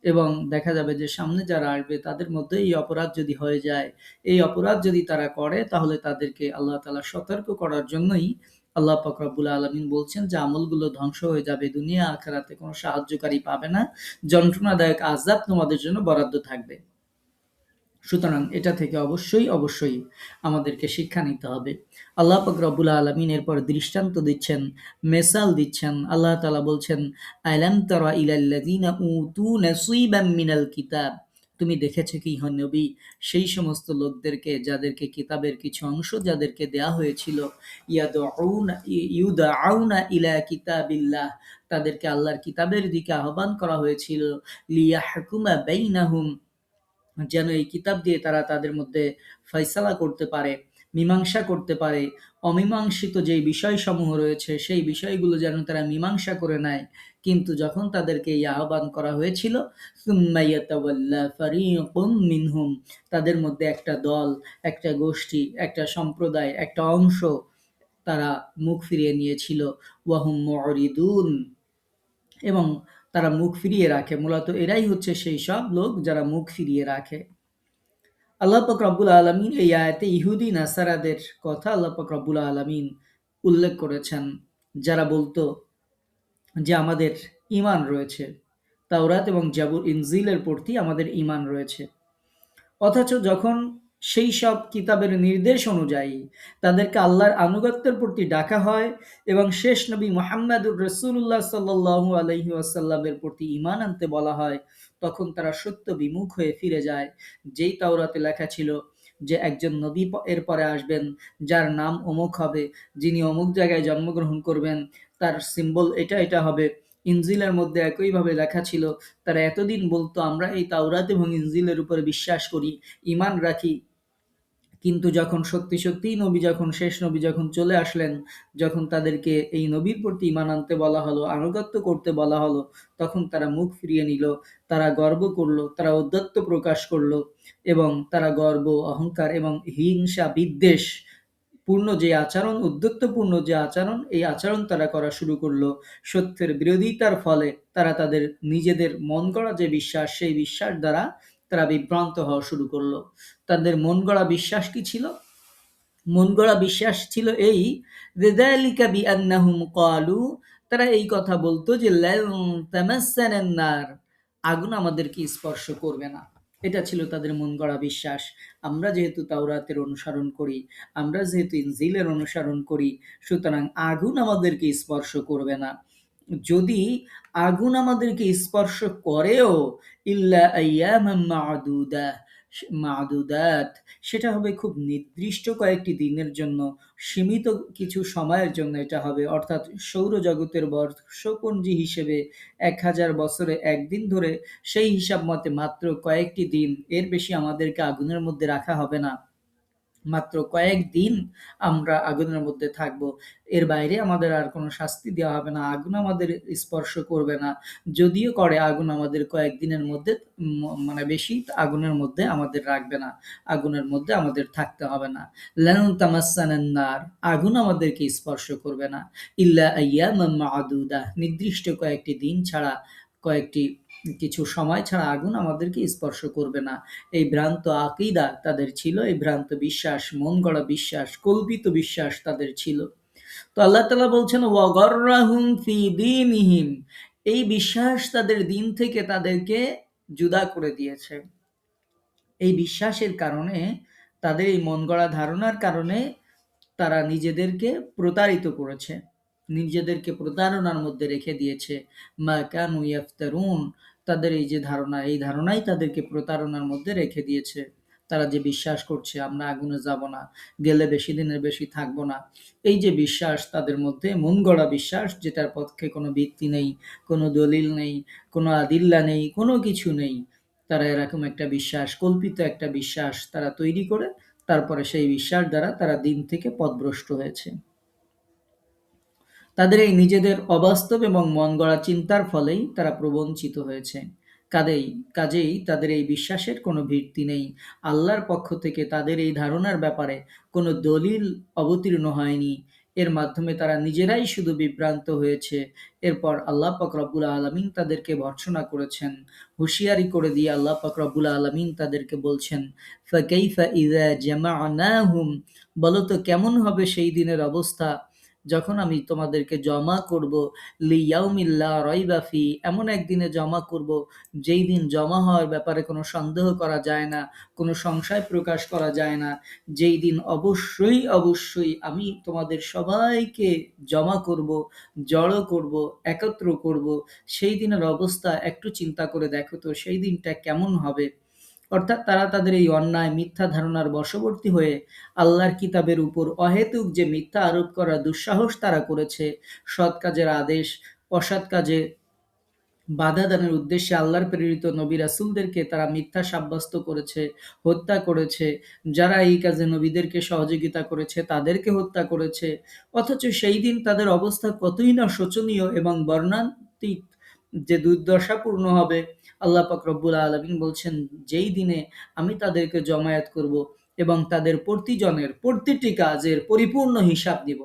এবং দেখা যাবে যে সামনে যারা আসবে তাদের মধ্যে এই অপরাধ যদি হয়ে যায়, এই অপরাধ যদি তারা করে, তাহলে তাদেরকে আল্লাহ তাআলা সতর্ক করার জন্যই আল্লাহ পাক রব্বুল আলামিন বলছেন যে আমলগুলো ধ্বংস হয়ে যাবে, দুনিয়া আখিরাতে কোনো সাহায্যকারী পাবে না, যন্ত্রণাদায়ক আযাব তোমাদের জন্য বরাদ্দ থাকবে। সুতরাং এটা থেকে অবশ্যই আমাদেরকে শিক্ষা নিতে হবে। আল্লাহ পাক রব্বুল আলামিন এরপর দৃষ্টান্ত দিচ্ছেন, মেসাল দিচ্ছেন। আল্লাহ তাআলা বলছেন, আলাম তারা ইলাল্লাযীনা উতু নাসীবাম মিনাল কিতাব, তুমি দেখেছো কি হে নবী সেই সমস্ত লোকদেরকে যাদেরকে কিতাবের কিছু অংশ যাদেরকে দেয়া হয়েছিল, ইউদাউনা ইলা কিতাবিল্লাহ, তাদেরকে আল্লাহর কিতাবের দিকে আহ্বান করা হয়েছিল, লিয়াহকুমা বাইনাহুম, যেন এই কিতাব দিয়ে তারা তাদের মধ্যে ফয়সালা করতে পারে। মীমাংসা করতে পারে, অমীমাংসিত যেই বিষয়সমূহ রয়েছে সেই বিষয়গুলো যেন তারা মীমাংসা করে নেয়। কিন্তু যখন তাদেরকে এই আহ্বান করা হয়েছিল, সুম্মা ইয়াতাওয়াল্লা ফারীকুম মিনহুম, তাদের মধ্যে একটা দল, একটা গোষ্ঠী, একটা সম্প্রদায়, একটা অংশ তারা মুখ ফিরিয়ে নিয়েছিল। ওয়াহুম মুরিদুন, এবং তারা মুখ ফিরিয়ে রাখে। মূলত এরাই হচ্ছে সেই সব লোক যারা মুখ ফিরিয়ে রাখে। আল্লাহ পাক রব্বুল আলামিন এই আয়াতে ইহুদি নাসারাদের কথা আল্লাহ পাক রব্বুল আলামিন উল্লেখ করেছেন, যারা বলতো যে আমাদের ঈমান রয়েছে, তাওরাত এবং জাবুর ইনজিলের প্রতি আমাদের ঈমান রয়েছে। অথচ যখন সেই সব কিতাবের নির্দেশ অনুযায়ী তাদেরকে আল্লাহর আনুগত্যের প্রতি ডাকা হয় এবং শেষ নবী মুহাম্মদুর রাসূলুল্লাহ সাল্লাল্লাহু আলাইহি ওয়াসাল্লামের প্রতি ঈমান আনতে বলা হয়, তখন তারা সত্য বিমুখ হয়ে ফিরে যায়। যেই তাওরাতে লেখা ছিল যে একজন নবী এর পরে আসবেন, যার নাম অমুক হবে, যিনি অমুক জায়গায় জন্মগ্রহণ করবেন, তার সিম্বল এটা এটা হবে। ইনজিলের মধ্যে একইভাবে লেখা ছিল। তারা এতদিন বলতো আমরা এই তাওরাত এবং ইনজিলের উপরে বিশ্বাস করি, ঈমান রাখি। কিন্তু যখন সত্যিই নবী যখন শেষ নবী যখন চলে আসলেন, যখন তাদেরকে এই নবীর প্রতি ঈমান আনতে বলা হলো, আনুগত্য করতে বলা হলো, তখন তারা মুখ ফিরিয়ে নিল। তারা গর্ব করল, তারা ঔদ্ধত্য প্রকাশ করল এবং তারা গর্ব, অহংকার এবং হিংসা, বিদ্বেষ পূর্ণ যে আচরণ, উদ্ধত্যপূর্ণ যে আচরণ, এই আচরণ তারা করা শুরু করলো। সত্যের বিরোধিতার ফলে তারা তাদের নিজেদের মন গড়া যে বিশ্বাস, সেই বিশ্বাস দ্বারা তারা বিভ্রান্ত হওয়া শুরু করলো। তাদের মন গড়া বিশ্বাস কি ছিল? মন গড়া বিশ্বাস ছিল এই যে যালিকা বিআন্নাহুম ক্বালু, তারা এই কথা বলতো যে লান তামাসসানান নার, আগুন আমাদেরকে স্পর্শ করবে না। এটা ছিল তাদের মন গড়া বিশ্বাস। আমরা যেহেতু তাওরাতের অনুসরণ করি, আমরা যেহেতু ইনজিলের অনুসরণ করি, সুতরাং আগুন আমাদেরকে স্পর্শ করবে না। যদি আগুন আমাদেরকে স্পর্শ করেও, ইল্লা আইয়ামাম মা'দুদাত, সেটা হবে খুব নির্দিষ্ট কয়েকটি দিনের জন্য, সীমিত কিছু সময়ের জন্য এটা হবে। অর্থাৎ সৌরজগতের বর্ষপঞ্জি হিসেবে ১,০০০ বছরে একদিন ধরে সেই হিসাব মতে মাত্র কয়েকটি দিন, এর বেশি আমাদেরকে আগুনের মধ্যে রাখা হবে না। মাত্র কয়েকদিন আমরা আগুনের মধ্যে থাকব। এর বাইরে আমাদের আর কোনো শাস্তি দেওয়া হবে না। আগুন আমাদের স্পর্শ করবে না। যদিও করে, আগুন আমাদের কয়েকদিনের মধ্যে মানে বেশি আগুনের মধ্যে আমাদের রাখবে না। আগুনের মধ্যে আমাদের থাকতে হবে না। লান তামাসসানান নার, আগুন আমাদেরকে স্পর্শ করবে না। ইল্লা আইয়ামাম মা'দুদা, নির্দিষ্ট কয়েকটি দিন ছাড়া, কয়েকটি কিছু সময় ছাড়া আগুন আমাদেরকে স্পর্শ করবে না। এই ভ্রান্ত আকীদা তাদের ছিল, এই ভ্রান্ত বিশ্বাস, মন গড়া বিশ্বাস, কল্পিত বিশ্বাস তাদের ছিল। তো আল্লাহ তাআলা বলছেন ওয়াগাররাহুম ফি দীনিহিম, এই বিশ্বাস তাদের দিন থেকে তাদেরকে জুদা করে দিয়েছে। এই বিশ্বাসের কারণে, তাদের এই মন গড়া ধারণার কারণে তারা নিজেদেরকে প্রতারিত করেছে, নিজেদেরকে প্রতারণার মধ্যে রেখে দিয়েছে। মা কানু ইয়াফতারুন, তাদের এই যে ধারণা, এই ধারণাই তাদেরকে প্রতারণার মধ্যে রেখে দিয়েছে। তারা যে বিশ্বাস করছে আমরা আগুনে যাব না, গেলে বেশি দিনের বেশি থাকবো না, এই যে বিশ্বাস তাদের মধ্যে, মন গড়া বিশ্বাস, যেটার পক্ষে কোনো ভিত্তি নেই, কোনো দলিল নেই, কোনো আদিল্লা নেই, কোনো কিছু নেই, তারা এরকম একটা বিশ্বাস, কল্পিত একটা বিশ্বাস তারা তৈরি করে, তারপরে সেই বিশ্বাস দ্বারা তারা দিন থেকে পথভ্রষ্ট হয়েছে। তাদের এই নিজেদের অবাস্তব এবং মনগড়া চিন্তার ফলেই তারা প্রবঞ্চিত হয়েছে। কাজেই তাদের এই বিশ্বাসের কোনো ভিত্তি নেই। আল্লাহর পক্ষ থেকে তাদের এই ধারণার ব্যাপারে কোনো দলিল অবতীর্ণ হয়নি। এর মাধ্যমে তারা নিজেরাই শুধু বিভ্রান্ত হয়েছে। এরপর আল্লাহ পাক রব্বুল আলামিন তাদেরকে ভর্ৎসনা করেছেন। হুঁশিয়ারি করে দিয়ে আল্লাহ পাক রব্বুল আলামিন তাদেরকে বলছেন, ফাকাইফা ইযা জামা'নাহুম, বলো তো কেমন হবে সেই দিনের অবস্থা যখন আমি তোমাদেরকে জমা করব, লিয়াউমিল লা রাইবা ফি, এমন একদিনে জমা করব যেই দিন জমা হওয়ার ব্যাপারে কোনো সন্দেহ করা যায় না, কোনো সংশয় প্রকাশ করা যায় না, যেই দিন অবশ্যই আমি তোমাদের সবাইকে জমা করব, জড়ো করব, একত্র করব। সেই দিনের অবস্থা একটু চিন্তা করে দেখো তো, সেই দিনটা কেমন হবে। অর্থাৎ তারা তাদের এই অন্যায় মিথ্যা ধারণার বশবর্তী হয়ে আল্লাহর কিতাবের উপর অহেতুক যে মিথ্যা আরোপ করার দুঃসাহস তারা করেছে, সৎ কাজের আদেশ অসৎ কাজে বাধা দানের উদ্দেশ্যে আল্লাহর প্রেরিত নবী রাসূলদেরকে তারা মিথ্যা সাব্যস্ত করেছে, হত্যা করেছে। যারা এই কাজে নবীদেরকে সহযোগিতা করেছে তাদেরকে হত্যা করেছে। অথচ সেই দিন তাদের অবস্থা কতই না শোচনীয় এবং বর্ণান্তিক, যে দুর্দশাপূর্ণ হবে। আল্লাহ পাক রব্বুল আলামিন বলছেন, যেই দিনে আমি তাদেরকে জমায়েত করব এবং তাদের প্রতিজনের প্রতিটি কাজের পরিপূর্ণ হিসাব দিব।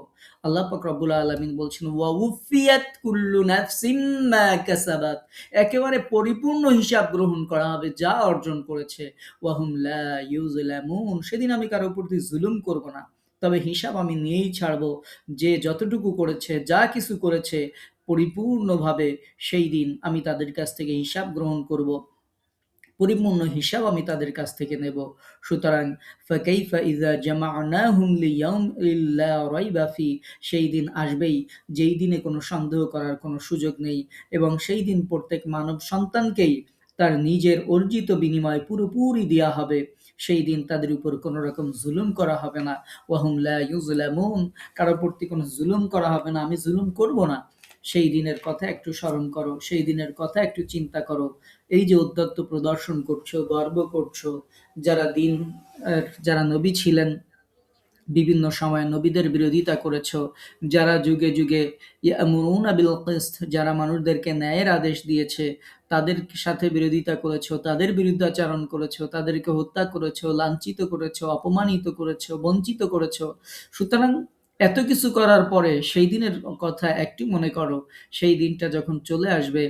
আল্লাহ পাক রব্বুল আলামিন বলছেন, ওয়া উফিয়াত কুল্লু নাফসিম মা কাসাবাত, একেবারে পরিপূর্ণ হিসাব গ্রহণ করা হবে যা অর্জন করেছে। ওয়া হুম লা ইউযলামুন, সেদিন আমি কারো প্রতি জুলুম করব না, তবে হিসাব আমি নিয়েই ছাড়ব। যে যতটুকু করেছে, যা কিছু করেছে, পরিপূর্ণভাবে সেই দিন আমি তাদের কাছ থেকে হিসাব গ্রহণ করব, পরিপূর্ণ হিসাব আমি তাদের কাছ থেকে নেব। সুতরাং ফাকাইফা ইযা জামা'নাহুম লিয়াউমিন লা রাইবা ফি, সেই দিন আসবেই যেই দিনে কোনো সন্দেহ করার কোনো সুযোগ নেই, এবং সেই দিন প্রত্যেক মানব সন্তানকেই তার নিজের অর্জিত বিনিময় পুরোপুরি দেয়া হবে। সেই দিন তাদের উপর কোনো রকম জুলুম করা হবে না। ওয়াহুম লা ইউযলামুন, কারো প্রতি কোনো জুলুম করা হবে না, আমি জুলুম করব না। সেই দিনের কথা একটু স্মরণ করো, সেই দিনের কথা একটু চিন্তা করো। এই যে উদ্যত্ত প্রদর্শন করছো, গর্ব করছো, যারা দিন যারা নবী ছিলেন, বিভিন্ন সময় নবীদের বিরোধিতা করেছো, যারা যুগে যুগে ইয়ামুরুনা বিল কিসত, যারা মানুষদেরকে ন্যায়ের আদেশ দিয়েছে, তাদের সাথে বিরোধিতা করেছো, তাদের বিরুদ্ধাচারণ করেছো, তাদেরকে হত্যা করেছো, লাঞ্ছিত করেছো, অপমানিত করেছো, বঞ্চিত করেছো। সুতরাং এত কিছু করার পরে সেই দিনের কথা একটু মনে করো। সেই দিনটা যখন চলে আসবে,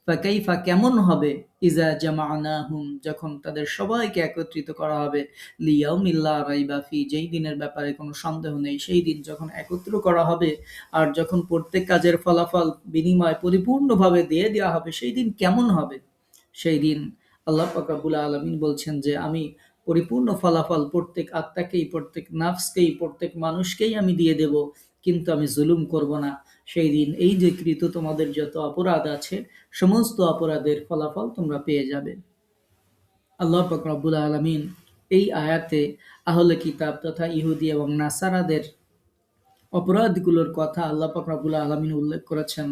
ফাকাইফা কেমন হবে, ইজা জামা'নাহুম, যখন তাদের সবাইকে একত্রিত করা হবে, লিয়াউমিল লা রাইবা ফি, যেই দিনের ব্যাপারে কোনো সন্দেহ নেই, সেই দিন যখন একত্র করা হবে আর যখন প্রত্যেক কাজের ফলাফল বিনিময় পরিপূর্ণভাবে দিয়ে দেওয়া হবে, সেই দিন কেমন হবে। সেই দিন আল্লাহ পাক রব্বুল আলামিন বলছেন যে আমি পরিপূর্ণ ফলাফল প্রত্যেক আত্মাকেই, প্রত্যেক নাফসকেই, প্রত্যেক মানুষকেই আমি দিয়ে দেব, কিন্তু আমি জুলুম করব না। সেই দিন এই যে কৃত তোমাদের যত অপরাধ আছে, সমস্ত অপরাধের ফলাফল তোমরা পেয়ে যাবে। আল্লাহ পাক রব্বুল আলামিন এই আয়াতে আহলে কিতাব তথা ইহুদি এবং নাসারাদের অপরাধগুলোর কথা আল্লাহ পাক রব্বুল আলামিন উল্লেখ করেছেন,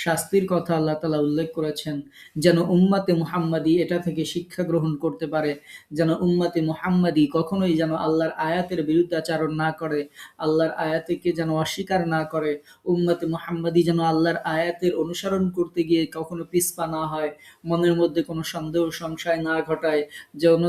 শাস্তির কথা আল্লাহ তাআলা উল্লেখ করেছেন, যেন উম্মতে মুহাম্মাদি এটা থেকে শিক্ষা গ্রহণ করতে পারে, যেন উম্মতে মুহাম্মাদি কখনোই যেন আল্লাহর আয়াতের বিরুদ্ধাচারণ না করে, আল্লাহর আয়াতকে যেন অস্বীকার না করে, উম্মতে মুহাম্মাদি যেন আল্লাহর আয়াতের অনুসরণ করতে গিয়ে কখনো পিছপা না হয়, মনের মধ্যে কোনো সন্দেহ সংশয় না ঘটায়, যেন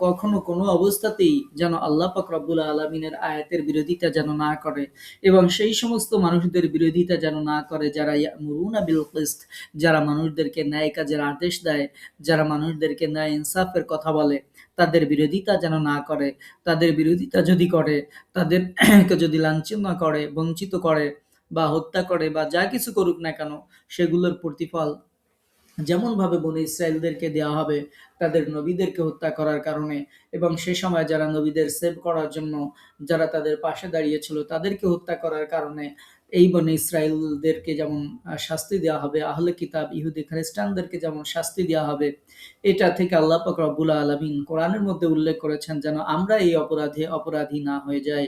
কখনো কোনো অবস্থাতেই যেন আল্লাহ পাক রব্বুল আলামিনের আয়াতের বিরোধিতা যেন না করে, এবং সেই সমস্ত মানুষদের বিরোধিতা যেন না করে যারা ইয়ামুরুনা বিল কিসত, যারা মানুষদেরকে ন্যায় কাজের আদেশ দেয়, যারা মানুষদেরকে ন্যায় ইনসাফের কথা বলে, তাদের বিরোধিতা যেন না করে। তাদের বিরোধিতা যদি করে, তাদেরকে যদি লাঞ্ছনা করে, বঞ্চিত করে বা হত্যা করে বা যা কিছু করুক না কেন, সেগুলোর প্রতিফল যেমনভাবে বনী ইসরাইলদেরকে দেওয়া হবে তাদের নবীদেরকে হত্যা করার কারণে, এবং সে সময় যারা নবীদের সেভ করার জন্য যারা তাদের পাশে দাঁড়িয়েছিল তাদেরকে হত্যা করার কারণে, এই বনী ইসরাইলদেরকে যেমন শাস্তি দেওয়া হবে, আহলে কিতাব ইহুদি খ্রিস্টানদেরকে যেমন শাস্তি দেওয়া হবে, এটা থেকে আল্লাহ পাক রব্বুল আলামিন কোরআনের মধ্যে উল্লেখ করেছেন যেন আমরা এই অপরাধে অপরাধী না হয়ে যাই।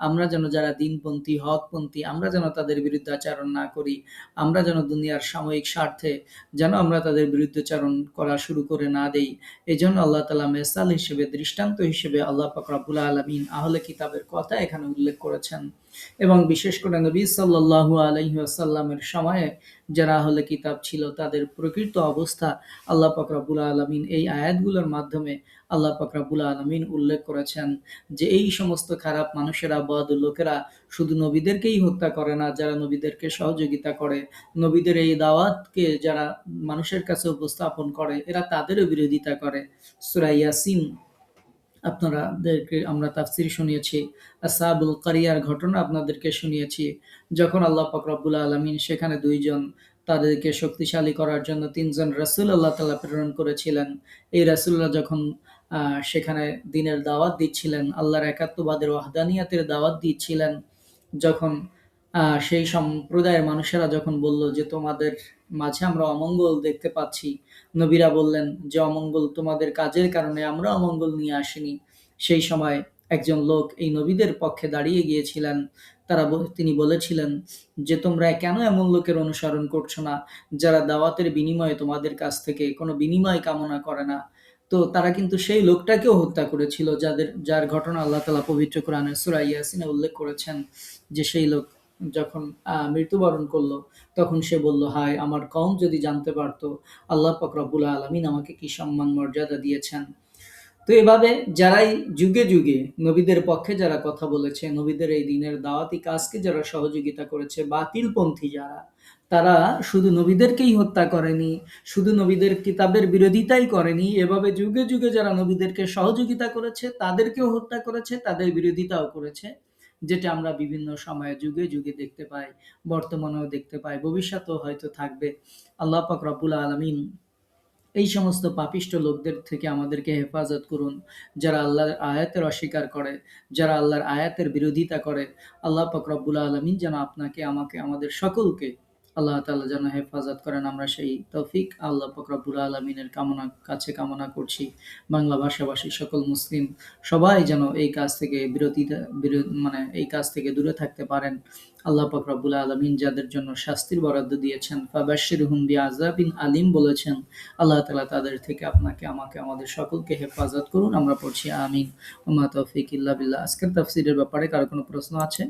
আমরা যেন যারা দিনপন্থী, হকপন্থী, আমরা যেন তাদের বিরুদ্ধে আচরণ না করি। আমরা যেন দুনিয়ার সাময়িক স্বার্থে যেন আমরা তাদের বিরুদ্ধাচারণ করা শুরু করে না দেই। এজন্য আল্লাহ তাআলা মেসাল হিসেবে, দৃষ্টান্ত হিসেবে আল্লাহ পাক রব্বুল আলামিন আহলে কিতাবের কথা এখানে উল্লেখ করেছেন, এবং বিশেষ করে নবী সাল্লাল্লাহু আলাইহি ওয়াসাল্লামের সময়ে যারা আহলে কিতাব ছিল তাদের প্রকৃত অবস্থা আল্লাহ পাক রব্বুল আলামিন এই আয়াতগুলোর মাধ্যমে আল্লাহ পাক রব্বুল আলামিন উল্লেখ করেছেন, যে এই সমস্ত খারাপ মানুষেরা, বদ লোকেরা শুধু নবীদেরকেই হত্যা করে না, যারা নবীদেরকে সহযোগিতা করে, নবীদের এই দাওয়াতকে যারা মানুষের কাছে উপস্থাপন করে, এরা তাদেরও বিরোধিতা করে। সূরা ইয়াসিন আপনাদেরকে আমরা তাফসীর শুনিয়েছি, আসহাবুল কারিয়ার ঘটনা আপনাদেরকে শুনিয়েছি। যখন আল্লাহ পাক রব্বুল আলামিন সেখানে ২ জন তাদেরকে শক্তিশালী করার জন্য ৩ জন রাসূল আল্লাহ তাআলা প্রেরণ করেছিলেন। এই রাসূলরা যখন সেখানে দ্বীনের দাওয়াত দিচ্ছিলেন, আল্লাহর একাত্মবাদের ওয়াহদানিয়াতের দাওয়াত দিচ্ছিলেন, যখন সেই সম্প্রদায়ের মানুষেরা যখন বলল যে তোমাদের মাঝে আমরা অমঙ্গল দেখতে পাচ্ছি, নবীরা বললেন যে অমঙ্গল তোমাদের কাজের কারণে, আমরা অমঙ্গল নিয়ে আসিনি। সেই সময় একজন লোক এই নবীদের পক্ষে দাঁড়িয়ে গিয়েছিলেন। তিনি বলেছিলেন যে, তোমরা কেন এমন লোকের অনুসরণ করছো না যারা দাওয়াতের বিনিময়ে তোমাদের কাছ থেকে কোনো বিনিময় কামনা করে না। তো তারা কিন্তু সেই লোকটাকেও হত্যা করেছিল, যার ঘটনা আল্লাহ তাআলা পবিত্র কোরআনের সূরা ইয়াসিনে উল্লেখ করেছেন, যে সেই লোক যখন মৃত্যুবরণ করলো, তখন সে বলল, হায় আমার কওম যদি জানতে পারতো আল্লাহ পাক রব্বুল আলামিন আমাকে কি সম্মান মর্যাদা দিয়েছেন। তো এভাবে যারাই যুগে যুগে নবীদের পক্ষে যারা কথা বলেছে, নবীদের এই দিনের দাওয়াতি কাজকে যারা সহযোগিতা করেছে, বাতিলপন্থী যারা, তারা শুধু নবীদেরকেই হত্যা করেনি, শুধু নবীদের কিতাবের বিরোধিতাই করেনি, এভাবে যুগে যুগে যারা নবীদেরকে সহযোগিতা করেছে তাদেরকেও হত্যা করেছে, তাদের বিরোধিতাও করেছে, যেটা আমরা বিভিন্ন সময়ে যুগে যুগে দেখতে পাই, বর্তমানেও দেখতে পাই, ভবিষ্যতেও হয়তো থাকবে। আল্লাহ পাক রব্বুল আলামিন এই সমস্ত পাপিষ্ঠ লোকদের থেকে আমাদেরকে হেফাজত করুন, যারা আল্লাহর আয়াতের অস্বীকার করে, যারা আল্লাহর আয়াতের বিরোধিতা করে। আল্লাহ পাক রব্বুল আলামিন যেন আপনাকে, আমাকে, আমাদের সকলকে আল্লাহ তাআলা যেন হেফাজত করেন। আমরা সেই তৌফিক আল্লাহ পাক রব্বুল আলামিনের কামনা করছি। বাংলা ভাষাভাষী সকল মুসলিম সবাই যেন এই কাজ থেকে এই কাজ থেকে দূরে থাকতে পারেন। আল্লাহ পাক রব্বুল আলামিন যাদের জন্য শাস্তির বরাদ্দ দিয়েছেন, ফাবাশশিরহুম বিআযাবিন আলীম বলেছেন, আল্লাহ তাআলা তাদের থেকে আপনাকে, আমাকে, আমাদের সকলকে হেফাজত করুন। আমরা পড়ছি আমিন। ওয়া মা তৌফিক ইল্লা বিল্লাহ। আজকের তাফসীরের ব্যাপারে কারো কোনো প্রশ্ন আছে?